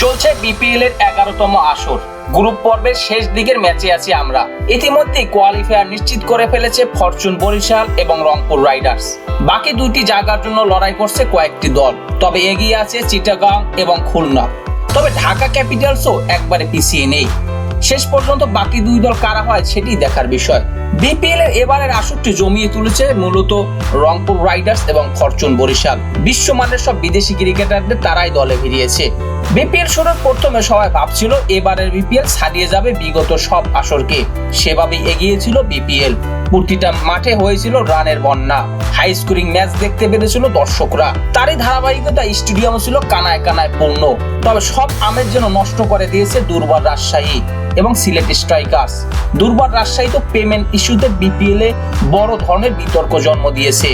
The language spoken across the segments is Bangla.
চলছে বিপিএল এর 11তম আসর। গ্রুপ পর্বের শেষ দিকের ম্যাচে আছি আমরা। ইতিমধ্যেই কোয়ালিফায়ার নিশ্চিত করে ফেলেছে ফরচুন বরিশাল এবং রংপুর রাইডার্স। বাকি দুইটি জায়গার জন্য লড়াই করছে কয়েকটি দল, তবে এগিয়ে আছে চিটাগাং এবং খুলনা। তবে ঢাকা ক্যাপিটালসও একবারে পিছিয়ে নেই। শেষ পর্যন্ত বাকি দুই দল কারা হয় সেটি দেখার বিষয়। বিপিএল এর এবারের আসরটি জমিয়ে তুলেছে মূলত রংপুর রাইডার্স এবং ফরচুন বরিশাল। বিশ্বমানের সব বিদেশি ক্রিকেটারদের তারাই দলে ভিড়িয়েছে। বিপিএল শুরুর প্রথমে সবাই ভাবছিল এবারের বিপিএল ছাড়িয়ে যাবে বিগত সব আসরকে। সেভাবেই এগিয়েছিল বিপিএল। প্রতিটা মাঠে হয়েছিল রানের বন্যা, হাই স্কোরিং ম্যাচ দেখতে পেরেছিল দর্শকরা। তারই ধারাবাহিকতা স্টেডিয়াম ছিল কানায় কানায় পূর্ণ। তবে সব আমেজ যেন নষ্ট করে দিয়েছে দুর্বার রাজশাহী এবং সিলেট স্ট্রাইকার্স। দুর্বার রাজশাহী তো পেমেন্ট ইস্যুতে বিপিএল এ বড় ধরনের বিতর্ক জন্ম দিয়েছে।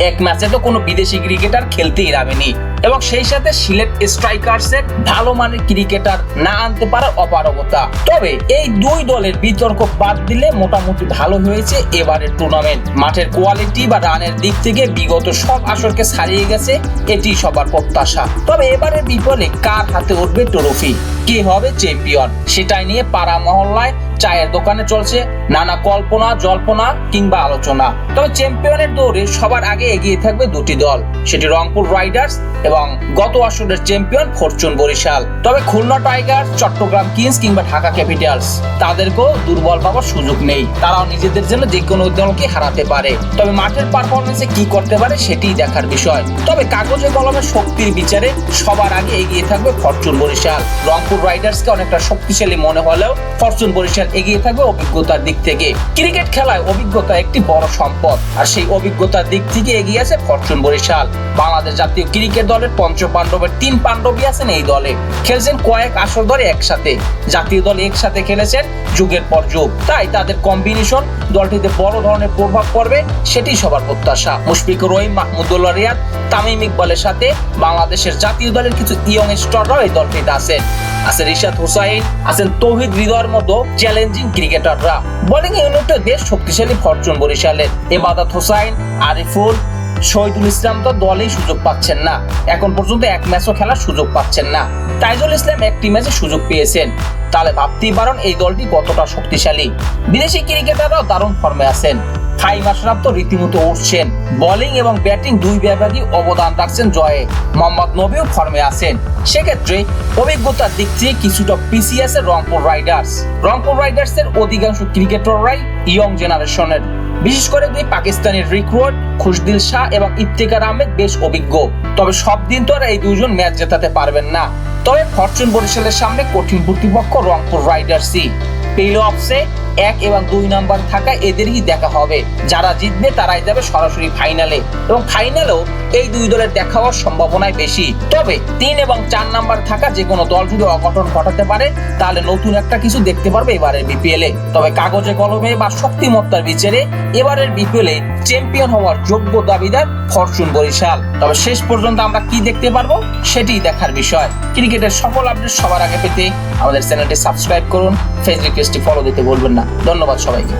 এক ম্যাচে তো কোনো বিদেশি ক্রিকেটার খেলতেই নামেনি এবং সেই সাথে সিলেট স্ট্রাইকার্সের ভালো মানের ক্রিকেটার না আনতে পারার অপারগতা। তবে এই দুই দলের বিতর্ক বাদ দিলে মোটামুটি ভালো হয়েছে এবারের টুর্নামেন্ট। মাঠের কোয়ালিটি বা রানের দিক থেকে বিগত সব আসরকে ছাড়িয়ে গেছে, এটি সবার প্রত্যাশা। তবে এবারের বিপলে কার হাতে উঠবে ট্রফি, কে হবে চ্যাম্পিয়ন, সেটাই নিয়ে পাড়া মহল্লায় চায়ের দোকানে চলছে নানা কল্পনা জল্পনা কিংবা আলোচনা। তবে চ্যাম্পিয়নের দৌড়ে সবার আগে এগিয়ে থাকবে দুটি দল, সেটি রংপুর রাইডার্স এবং গত আসরের চ্যাম্পিয়ন ফরচুন বরিশাল। তবে খুলনা টাইগার্স, চট্টগ্রাম কিংস কিংবা ঢাকা ক্যাপিটালস তাদেরকেও দুর্বল পাওয়ার সুযোগ নেই। তারাও নিজেদের জন্য যে কোনো দলকে হারাতে পারে। তবে মাঠের পারফরমেন্সে কি করতে পারে সেটি দেখার বিষয়। তবে কাগজে কলমে শক্তির বিচারে সবার আগে এগিয়ে থাকবে ফরচুন বরিশাল। রংপুর রাইডার্সকে অনেকটা শক্তিশালী মনে হলেও ফরচুন বরিশাল এগিয়ে থাকবে অভিজ্ঞতার দিক থেকে। ক্রিকেট খেলায় অভিজ্ঞতা একটি বড় সম্পদ, আর সেই অভিজ্ঞতার দিক থেকে এগিয়ে আছে ফরচুন বরিশাল। বাংলাদেশ জাতীয় ক্রিকেট দলের পঞ্চপাণ্ডবের 3 পাণ্ডবই আছেন এই দলে। খেলছেন কয়েক আসর ধরে একসাথে, জাতীয় দল একসাথে খেলেছেন যুগের পর যুগ। তাই তাদের কম্বিনেশন দলটিতে বড় ধরনের প্রভাব পড়বে, সেটি সবার প্রত্যাশা। মুশফিকুর রহিম, মাহমুদুল্লাহ রিয়াদ, তামিম ইকবালের সাথে বাংলাদেশের জাতীয় দলের কিছু ইয়ং স্টাররাও এই দলটিতে আছেন। আছে রিশাদ হুসাইন, আছেন তৌহিদ হৃদয়ের মতো চ্যালেঞ্জিং ক্রিকেটাররা। বোলিং ইউনিটে বেশ শক্তিশালী ফরচুন বরিশালের। এবাদত হুসাইন, আরিফুল, শহীদুল ইসলাম তো দলেই সুযোগ পাচ্ছেন না, এখন পর্যন্ত এক ম্যাচও খেলার সুযোগ পাচ্ছেন না। তাইজুল ইসলাম একটি ম্যাচে সুযোগ পেয়েছেন। তাহলে ভাবতেই পারেন এই দলটি কতটা শক্তিশালী। বিদেশি ক্রিকেটাররাও দারুণ ফর্মে আছেন। ফাহিম আশরাফ তো রীতিমতো উঠছেন। বোলিং এবং ব্যাটিং দুই বিভাগই অবদান রাখছেন জয়ে। মোহাম্মদ নবীও ফর্মে আছেন। সেক্ষেত্রে অভিজ্ঞতার দিক থেকে কিছুটা পিছিয়ে আছে রংপুর রাইডার্স। রংপুর রাইডার্সের অধিকাংশ ক্রিকেটাররাই ইয়ং জেনারেশনের। বিশেষ করে দুই পাকিস্তানি রিক্রুট খুশদিল শাহ এবং ইফতেখার আহমেদ বেশ অভিজ্ঞ। তবে সব দিন তো আর এই দুজন ম্যাচ জেতাতে পারবেন না। তবে ফরচুন বরিশালের সামনে কঠিন প্রতিপক্ষ রংপুর রাইডার্সই। প্লে অফসে 1 এবং 2 নাম্বার থাকা এদেরই দেখা হবে। যারা জিতবে তারাই যাবে সরাসরি ফাইনালে এবং ফাইনালেও এই দুই দলের দেখা হওয়ার সম্ভাবনাই বেশি। তবে 3 এবং 4 নাম্বার থাকা যে কোনো দল যদি অঘটন ঘটাতে পারে তাহলে নতুন একটা কিছু দেখতে পারবে এবারের বিপিএল এ। তবে কাগজে কলমে বা শক্তিমত্তার বিচারে এবারের বিপিএল এ চ্যাম্পিয়ন হওয়ার যোগ্য দাবিদার ফরচুন বরিশাল। তবে শেষ পর্যন্ত আমরা কি দেখতে পারবো সেটি দেখার বিষয়। ক্রিকেটের সকল আপডেট সবার আগে পেতে আমাদের চ্যানেলটি সাবস্ক্রাইব করুন, ফেসবুক পেজটি ফলো দিতে ভুলবেন না। ধন্যবাদ সবাইকে।